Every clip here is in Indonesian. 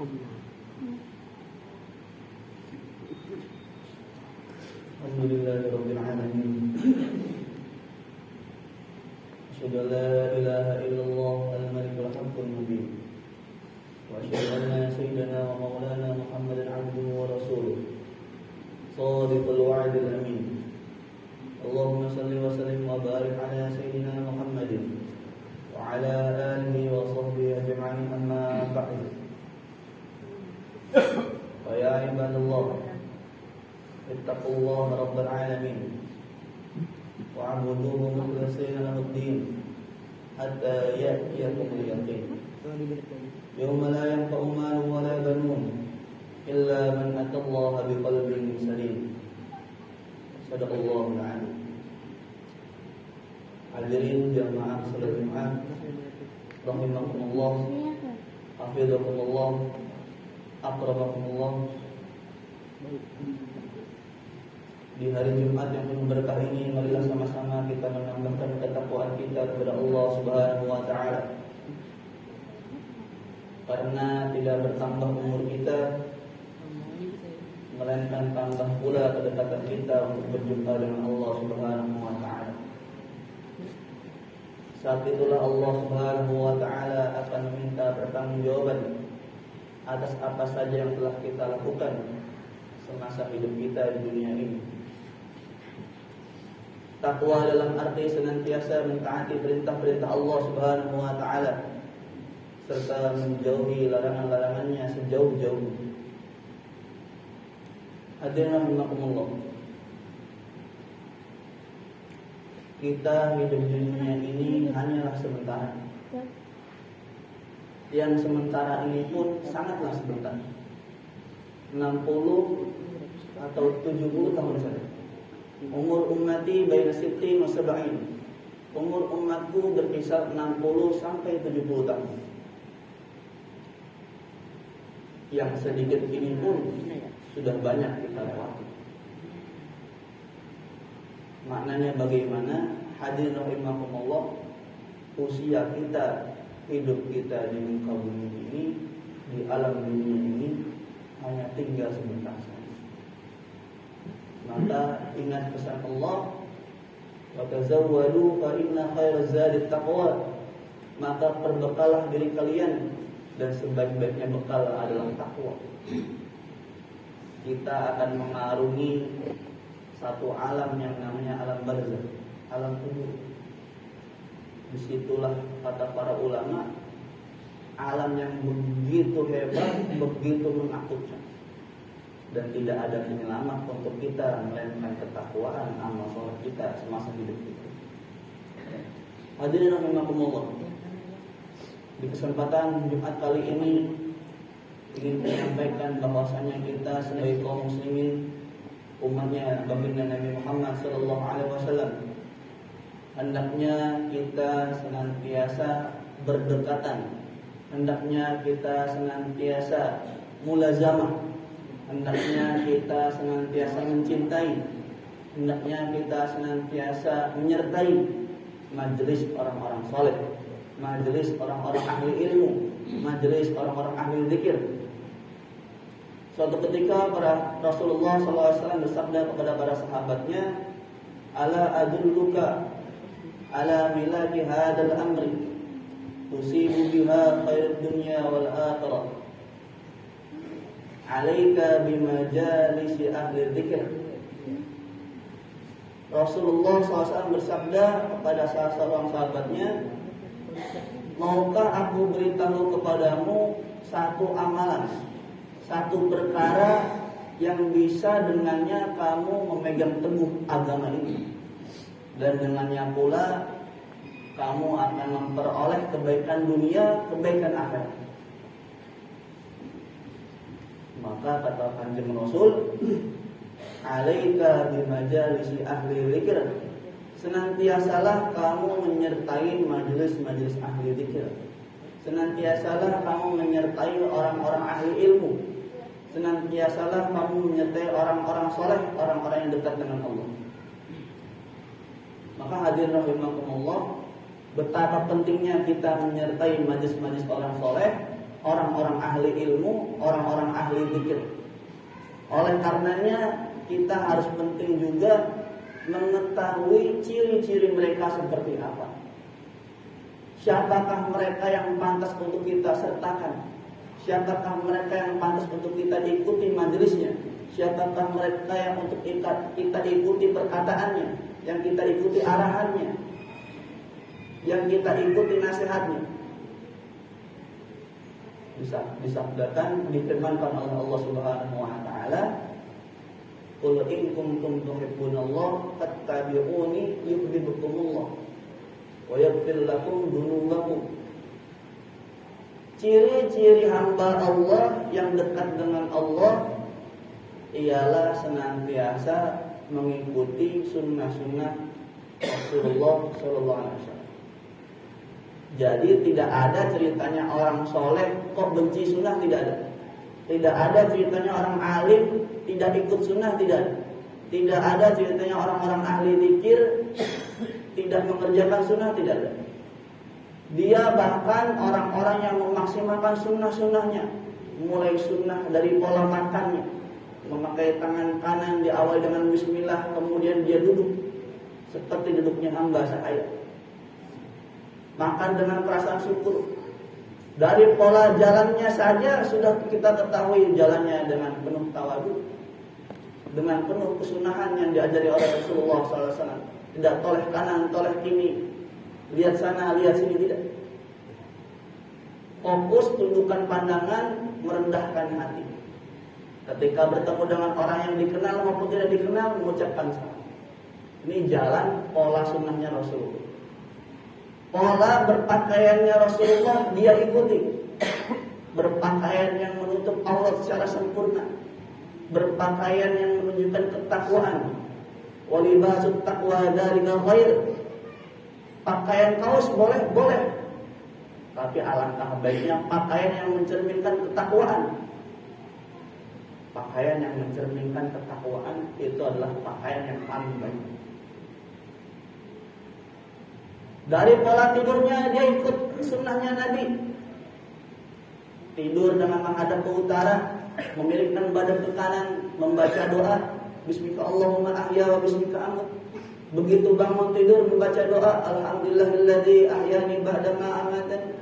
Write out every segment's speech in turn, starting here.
Alhamdulillahirabbil alamin. Asyhadu an la ilaha illallah al-malikul haqqul mubin. Wa asyhadu anna sayyidana wa maulana Muhammadan abduhu wa rasuluh. Shadiqul wa'dil amin. Allahumma salli wa sallim wa barik ala sayyidina Muhammadin wa ala alihi wa sahbihi ajma'in, amma ba'du. Fa ya ibadallah, ittaqullaha rabbal alamin wa'buduhu mukhlishina lahu-d-din hatta ya'tiyakumul yaqin. Yawma la yanfa'u malun wa la banun illa man atallaha biqalbin salim. Sadaqallahul a'lim. Hadirin jamaah salat Jumat rahimakumullah, hafizakumullah, akramakumullah. Di hari Jumat yang penuh berkah ini, marilah sama-sama kita menambahkan ketakwaan kita kepada Allah Subhanahu wa taala. Karena tidak bertambah umur kita, melainkan tambah pula kedekatan kita untuk berjumpa dengan Allah Subhanahu wa taala. Saat itulah Allah Subhanahu wa taala akan meminta pertanggungjawaban atas apa saja yang telah kita lakukan semasa hidup kita di dunia ini. Takwa dalam arti senantiasa mentaati perintah-perintah Allah Subhanahu wa taala serta menjauhi larangan-larangannya sejauh-jauhnya. Hadirin rahimakumullah. Kita hidup di dunia ini hanyalah sementara. Yang sementara ini pun sangatlah sebentar. 60 atau 70 tahun saja. Umur ummati baina sittin wa sab'in. Umur umatku berkisar 60 sampai 70 tahun. Yang sedikit ini pun sudah banyak kita lewati. Maknanya bagaimana? Hadirin rahimakumullah, usia kita, hidup kita di muka bumi ini, di alam dunia ini hanya tinggal sebentar saja. Maka ingat pesan Allah, wa tazawwadu fa inna khairaz zadi taqwa. Maka perbekalah diri kalian dan sebaik-baiknya bekal adalah takwa. Kita akan mengarungi satu alam yang namanya alam barzakh, alam kubur. Disitulah kata para ulama, alam yang begitu hebat, begitu menakutkan, dan tidak ada penyelamat untuk kita melainkan ketakwaan amal soleh kita semasa hidup kita. Hadirin rahimakumullah, di kesempatan Jumat kali ini ingin menyampaikan bahwasanya kita sebagai kaum muslimin, umatnya baginda Nabi Muhammad sallallahu alaihi wasallam, hendaknya kita senantiasa berdekatan, hendaknya kita senantiasa mulazamah, hendaknya kita senantiasa mencintai, hendaknya kita senantiasa menyertai majelis orang-orang saleh, majelis orang-orang ahli ilmu, majelis orang-orang ahli zikir. Suatu ketika para Rasulullah SAW bersabda kepada para sahabatnya, "Ala adulluka ala milaki hadal amri, tusibu biha khairud dunya wal akhirah. Alaika bimajalisi ahli dzikr." Rasulullah SAW bersabda kepada salah seorang sahabatnya, "Maukah aku beritahu kepadamu satu amalan, satu perkara yang bisa dengannya kamu memegang teguh agama ini, dan dengannya pula kamu akan memperoleh kebaikan dunia, kebaikan akhirat?" Maka kata Kanjeng Rasul, "Alaika bimajalisi ahli dzikr." Senantiasalah kamu menyertai majelis-majelis ahli dzikir. Senantiasalah kamu menyertai orang-orang ahli ilmu. Senantiasalah kamu menyertai orang-orang soleh, orang-orang yang dekat dengan Allah. Maka hadirin rahimakumullah, betapa pentingnya kita menyertai majelis-majelis orang soleh, orang-orang ahli ilmu, orang-orang ahli zikir. Oleh karenanya kita harus penting juga mengetahui ciri-ciri mereka seperti apa. Siapakah mereka yang pantas untuk kita sertakan? Siapakah mereka yang pantas untuk kita ikuti majelisnya? Siapakah mereka yang untuk kita ikuti perkataannya, yang kita ikuti arahannya, yang kita ikuti nasihatnya? Bisa disabdakan, difirmankan oleh Allah Subhanahu wa taala, "Qul in kuntum tuhibbunallaha fattabi'uni yuhibbukumullah wa yaghfir lakum dzunubakum." Ciri-ciri hamba Allah yang dekat dengan Allah ialah senantiasa mengikuti sunnah-sunnah Rasulullah Sallallahu Alaihi Wasallam. Jadi tidak ada ceritanya orang soleh kok benci sunnah, tidak ada. Tidak ada ceritanya orang alim tidak ikut sunnah, tidak ada. Tidak ada ceritanya orang-orang ahli zikir tidak mengerjakan sunnah, tidak ada. Dia bahkan orang-orang yang memaksimalkan sunnah-sunnahnya, mulai sunnah dari pola makannya, memakai tangan kanan diawali dengan bismillah, kemudian dia duduk seperti duduknya hamba sahaya, makan dengan perasaan syukur. Dari pola jalannya saja sudah kita ketahui jalannya dengan penuh tawadu, dengan penuh kesunahan yang diajari oleh Rasulullah SAW. Tidak toleh kanan, toleh kiri, lihat sana, lihat sini, tidak. Fokus, tundukkan pandangan, merendahkan hati. Ketika bertemu dengan orang yang dikenal maupun tidak dikenal, mengucapkan salam. Ini jalan pola sunnahnya Rasulullah. Pola berpakaiannya Rasulullah dia ikuti. Berpakaian yang menutup aurat secara sempurna, berpakaian yang menunjukkan ketakwaan. Walibasut taqwa dzalika khair. Pakaian kaos boleh, tapi alangkah baiknya pakaian yang mencerminkan ketakwaan. Pakaian yang mencerminkan ketakwaan itu adalah pakaian yang paling baik. Dari pola tidurnya dia ikut sunnahnya Nabi. Tidur dengan menghadap ke utara, memiringkan badan ke kanan, membaca doa, Bismika Allahumma ahya wa bismika amut. Begitu bangun tidur membaca doa, Alhamdulillahilladzi ahyani ba'dama amatani.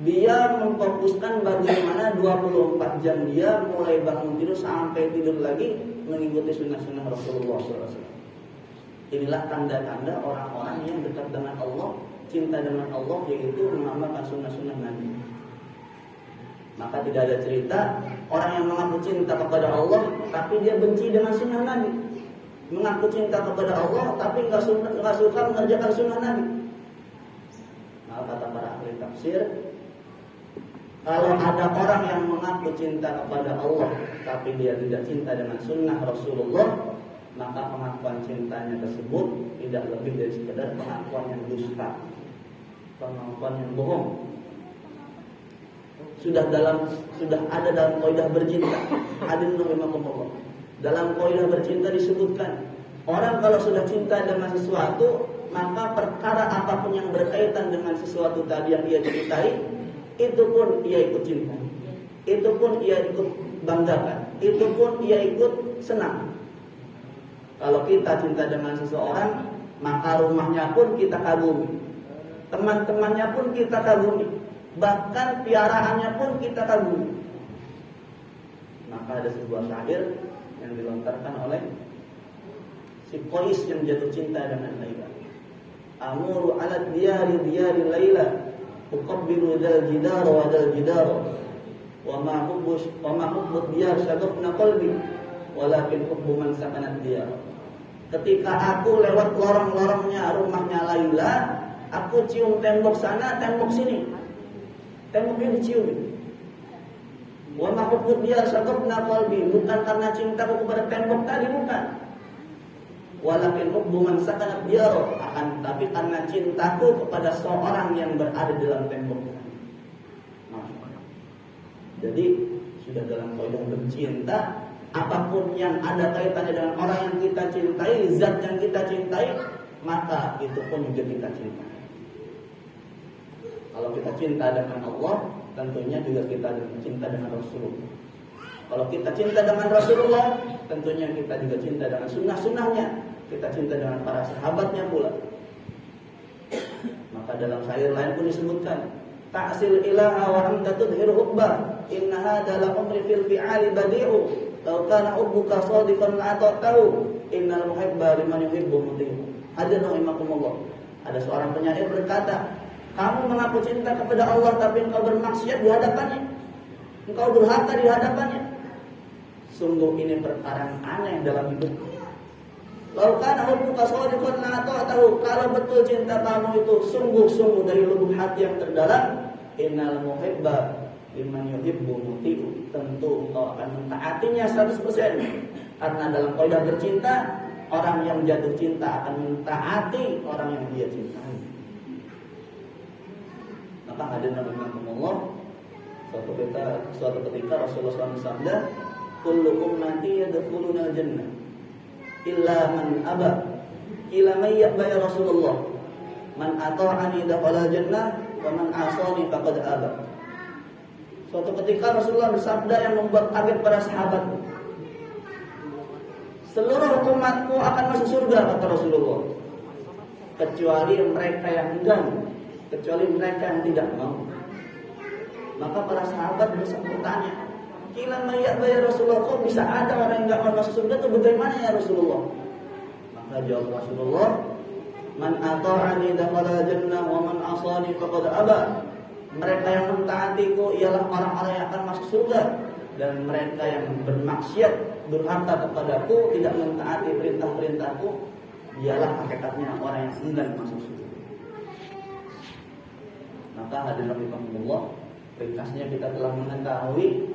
Dia memfokuskan bagaimana 24 jam dia mulai bangun tidur sampai tidur lagi mengikuti sunnah-sunnah Rasulullah SAW. Inilah tanda-tanda orang-orang yang dekat dengan Allah, cinta dengan Allah, yaitu mengamalkan sunnah-sunnah Nabi. Maka tidak ada cerita orang yang mengaku cinta kepada Allah tapi dia benci dengan sunnah Nabi. Mengaku cinta kepada Allah tapi nggak suka mengerjakan sunnah Nabi. Maka kata para ahli tafsir, kalau ada orang yang mengaku cinta kepada Allah tapi dia tidak cinta dengan sunnah Rasulullah, maka pengakuan cintanya tersebut tidak lebih dari sekedar pengakuan yang dusta, pengakuan yang bohong. Sudah ada dalam kaidah bercinta. Hadirin rahimakumullah. Dalam kaidah bercinta disebutkan, orang kalau sudah cinta dengan sesuatu, maka perkara apapun yang berkaitan dengan sesuatu tadi yang ia cintai, itu pun ia ikut cinta, itu pun ia ikut banggakan, itu pun ia ikut senang. Kalau kita cinta dengan seseorang, maka rumahnya pun kita kagumi, teman-temannya pun kita kagumi, bahkan piaraannya pun kita kagumi. Maka ada sebuah syair yang dilontarkan oleh si Qais yang jatuh cinta dengan Laila. Amuru ala diyari Laila, uqabbilu dal jidar wa dal jidar, wa ma hubbu diyar syagafna qalbi, walakin hubbu man sakanat diyar. Ketika aku lewat lorong-lorongnya rumahnya Laila, aku cium tembok sana, tembok sini. Temboknya dicium. Wa ma hubbu diyar syagafna qalbi, bukan karena cintaku kepada tembok tadi, bukan. Walakin hubbu man sakanat diyar, akan tapi karena cintaku kepada seorang yang berada dalam tembok. Jadi sudah dalam kaidah bercinta, apapun yang ada kaitannya dengan orang yang kita cintai, zat yang kita cintai, maka itu pun juga kita cintai. Kalau kita cinta dengan Allah, tentunya juga kita cinta dengan Rasulullah. Kalau kita cinta dengan Rasulullah, tentunya kita juga cinta dengan sunnah-sunnahnya. Kita cinta dengan para sahabatnya pula. Maka dalam syair lain pun disebutkan, ta'sil ilaha wa anta tudhiru hubba, inna hadha la umri fil fi'ali badi'u, law kana hubbuka shadiqan la'ata'tahu, innal muhibba liman yuhibbu muti'u. Hadir rahimakumullah. Ada seorang penyair berkata, kamu mengaku cinta kepada Allah tapi engkau bermaksiat di hadapannya, engkau durhaka di hadapannya. Sungguh ini perkara yang aneh dalam hidup. Lalu kana hubbuka shadiqan la'ata'tahu, kalau betul cinta kamu itu sungguh-sungguh dari lubuk hati yang terdalam, innal muhibba liman yuhibbu muti'u, tentu engkau akan mentaatinya 100%. Karena dalam kaidah bercinta, orang yang jatuh cinta akan mentaati orang yang dia cintai. Maka hadirin rahimakumullah, suatu ketika Rasulullah SAW bersabda, kullu ummati yadkhuluna al-jannah illa man aba. Ila man ya'ba ya Rasulullah? Man ata'ani dakhala al-jannah wa man 'asani faqad aba. Suatu ketika Rasulullah bersabda yang membuat kaget para sahabat, seluruh umatku akan masuk surga, kata Rasulullah, kecuali mereka yang enggan, kecuali mereka yang tidak mau. Maka para sahabat bertanya, kila mayat bayar Rasulullah, kok bisa ada orang yang enggak mau masuk surga, itu bagaimana ya Rasulullah? Maka jawab Rasulullah, man ata'ani dakhala jannah wa man asani faqad aba. Mereka yang mentaatiku ialah orang-orang yang akan masuk surga, dan mereka yang bermaksiat, durhaka kepadaku, tidak mentaati perintah-perintahku, ialah hakikatnya orang yang enggan masuk surga. Maka hadirin rahimakumullah, ringkasnya kita telah mengetahui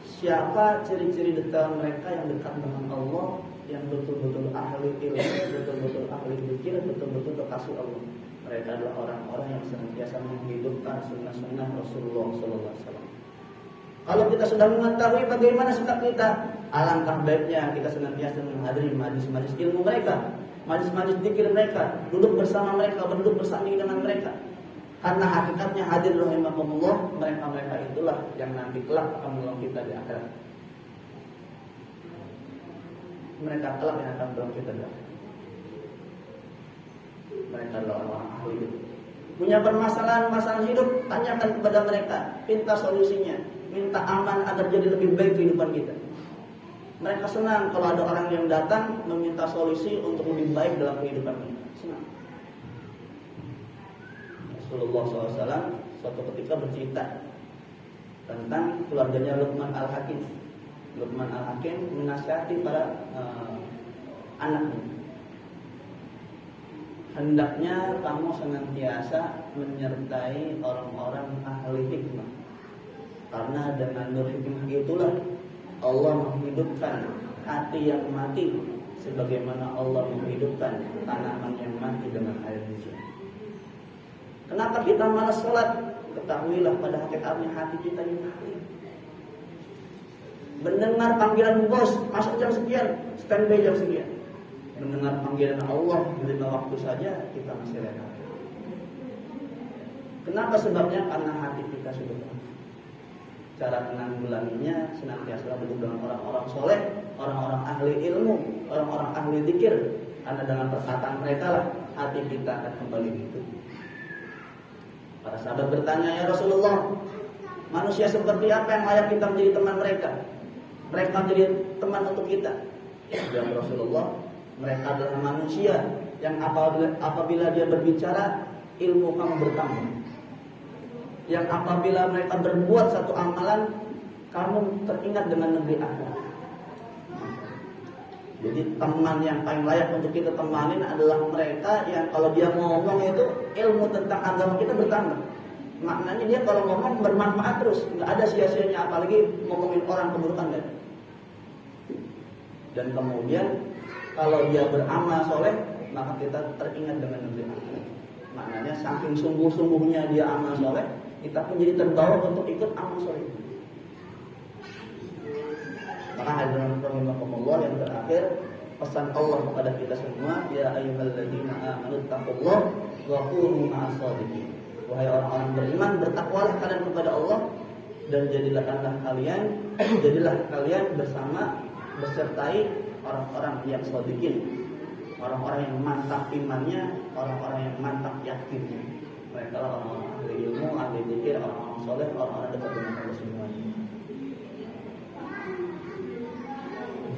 siapa ciri-ciri detail mereka yang dekat dengan Allah, yang betul-betul ahli ilmu, betul-betul ahli zikir, betul-betul kekasih Allah. Mereka adalah orang-orang yang senantiasa menghidupkan sunnah-sunnah Rasulullah SAW. Kalau kita sudah mengetahui bagaimana sikap kita, alangkah baiknya kita senantiasa menghadiri majlis-majlis ilmu mereka, majlis-majlis zikir mereka, duduk bersama mereka, berduduk bersanding dengan mereka. Karena hakikatnya hadir rahimakumullah, mereka-mereka itulah yang nanti kelak akan menolong kita di akhirat. Mereka kelak yang akan menolong kita di akhirat. Mereka adalah orang ahli hidup. Punya permasalahan-masalah hidup, tanyakan kepada mereka, minta solusinya, minta aman agar jadi lebih baik kehidupan kita. Mereka senang kalau ada orang yang datang meminta solusi untuk lebih baik dalam kehidupan kita. Senang. Rasulullah SAW suatu ketika bercerita tentang keluarganya Luqman Al-Hakim. Luqman Al-Hakim menasihati para anaknya. Hendaknya kamu senantiasa menyertai orang-orang ahli hikmah, karena dengan nur hikmah itulah Allah menghidupkan hati yang mati, sebagaimana Allah menghidupkan tanaman yang mati dengan air hujan. Kenapa kita malas sholat? Ketahuilah pada hakikatnya hati kita ini mati. Mendengar panggilan bos, masuk jam sekian, standby jam sekian. Mendengar panggilan Allah di lima waktu saja kita masih lena. Kenapa sebabnya? Karena hati kita sudah mati. Cara menanggulanginya senantiasa duduk dengan orang-orang soleh, orang-orang ahli ilmu, orang-orang ahli zikir. Karena dengan perkataan mereka lah hati kita akan kembali hidup. Para sahabat bertanya, ya Rasulullah, manusia seperti apa yang layak kita menjadi teman mereka? Mereka menjadi teman untuk kita. Ya Rasulullah, mereka adalah manusia yang apabila dia berbicara, ilmu kamu bertambah. Yang apabila mereka berbuat satu amalan, kamu teringat dengan negeri akhirat. Jadi teman yang paling layak untuk kita temanin adalah mereka yang kalau dia ngomong itu ilmu tentang agama kita bertambah. Maknanya dia kalau ngomong bermanfaat terus, nggak ada sia-sianya, apalagi ngomongin orang keburukan kan. Dan kemudian kalau dia beramal soleh, maka kita teringat dengan negeri akhirat. Maknanya saking sungguh-sungguhnya dia amal soleh, kita pun jadi terbawa untuk ikut amal soleh. Maka hadirin rahimakumullah, yang terakhir pesan Allah kepada kita semua, ya ayyuhalladzina amanu taqullaha wa kunu ma'as shadiqin. Wahai orang-orang beriman, bertakwalah kalian kepada Allah dan jadilah kalian bersertai orang-orang yang shodiqin, orang-orang yang mantap imannya, orang-orang yang mantap yakinnya. Mereka lah orang-orang ahli ilmu, ahli zikir, orang-orang soleh, orang-orang dekat dengan Allah semuanya.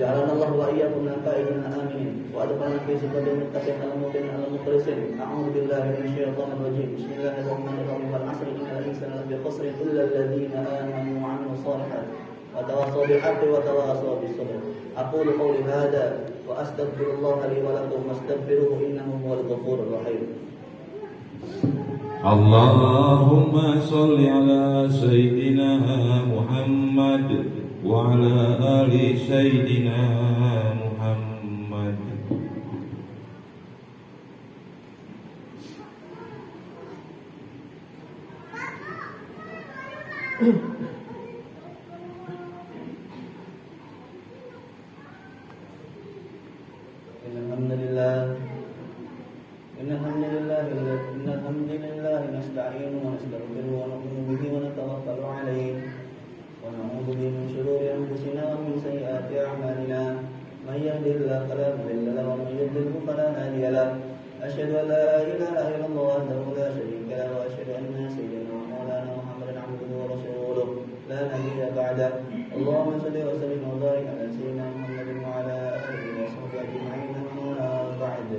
Ja'alanallahu wa iyyakum minal faizin aminin wa adkhalna fi zikril muttaqin al-mu'minin al-mukhlisin. A'udzu billahi minasyaitonir rajim. Bismillahirrahmanirrahim. Wal 'asri innal insana lafi khusr illa alladziina aamanu wa 'amilus shalihaati wa tawassaw bil haqqi wa tawassaw bis sabr. Aqulu qawli hadza wa astaghfirullaha li wa lakum wastaghfiruhu innahu huwal ghafurur rahim. Allahumma sholli ala sayyidina Muhammad wa ala ali sayyidina Muhammad. Innalhamdulillah nasta'inuhu wa nastaghfiruhu wa nu'minu bihi wa natawakkalu 'alayhi wa na'udzu bihi min shururi anfusina wa min sayyiati a'malina. Man yahdihillahu fala mudilla lahu wa man yudlil fala hadiya lahu. Asyhadu an la ilaha illallah wahdahu la syarika lahu wa asyhadu anna sayyidana wa maulana Muhammadan 'abduhu wa rasuluh la nabiyya ba'dahu. Allahumma shalli wa sallim wa barik ala sayyidina Muhammadin wa ala alihi wa sahbihi ajma'in. Amma ba'd.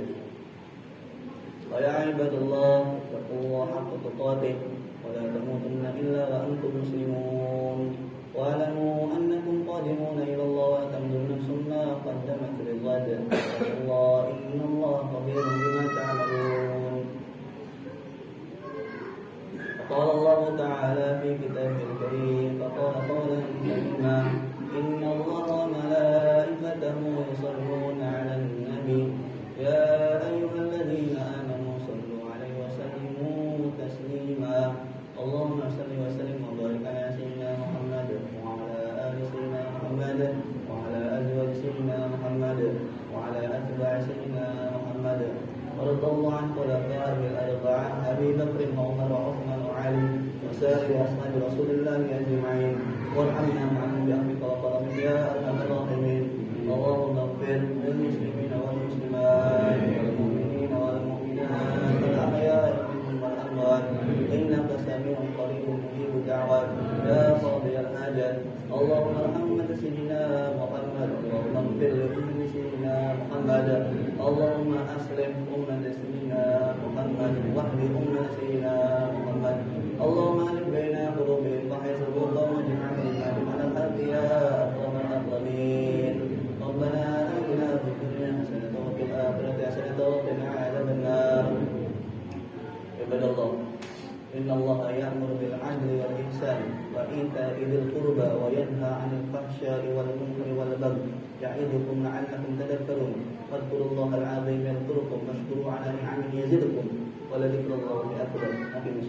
Ya ibadallah, wattaqullaha haqqa tuqatih wa la tamutunna illa wa antum muslimun. Wa alamu annakum qadimuna ila Allah wa tanzuru nafsun ma qaddamat lighad. Allah innallaha khabirun bima ta'malun. Qala Allah ta'ala fi kitabil karim, faqala qawlan karima, inna Allaha wa malaikatahu yusalluna 'alan nabi ya ayyuhalladzina amanu Allahumma salli wa sallim wa barik ala sayyidina Muhammad wa ala ali sayyidina Muhammad wa ala azwaji sayyidina Muhammad wa ala atba'i sayyidina Muhammad wa radallahu an khulafa'il arba'a Abi Bakr wa Umar wa Uthman wa Ali wa sa'iri ashabi Rasulillah ajma'in warhamna ma'ahum bi afwika wa karamika ya arhamar rahimin. Allahumma ighfir lil muslimina wal muslimat wal mu'minina wal mu'minat wal ahya'i minhum wal amwat innaka sami'un qaribun mujibud da'wat ya qadiyal hajat. Allahumma arhamna sayyidina Muhammad Allahumma ighfir li sayyidina Muhammad Allahumma aslih ummat sayyidina Muhammad wahdi ummat sayyidina Muhammad Allahumma alif baina qulubihim wa haitsu waj'alhum ala al-haqi ya arhamar rahimin. Rabbana atina fid dunya hasanatan wa fil akhirati hasanatan wa qina adzaban nar. Ibadallah, inna Allaha ya'muru bil 'adli wal ihsani wa ita'i dzil qurba wa yanha 'anil fahsya'i wal munkari wal baghi ya'idukum la'allakum tadhakkarun. Fadhkurullaha al-'azim yadhkurukum washkuru 'ala ni'amihi yazidkum wa la dzikrullahi akbar. Amin.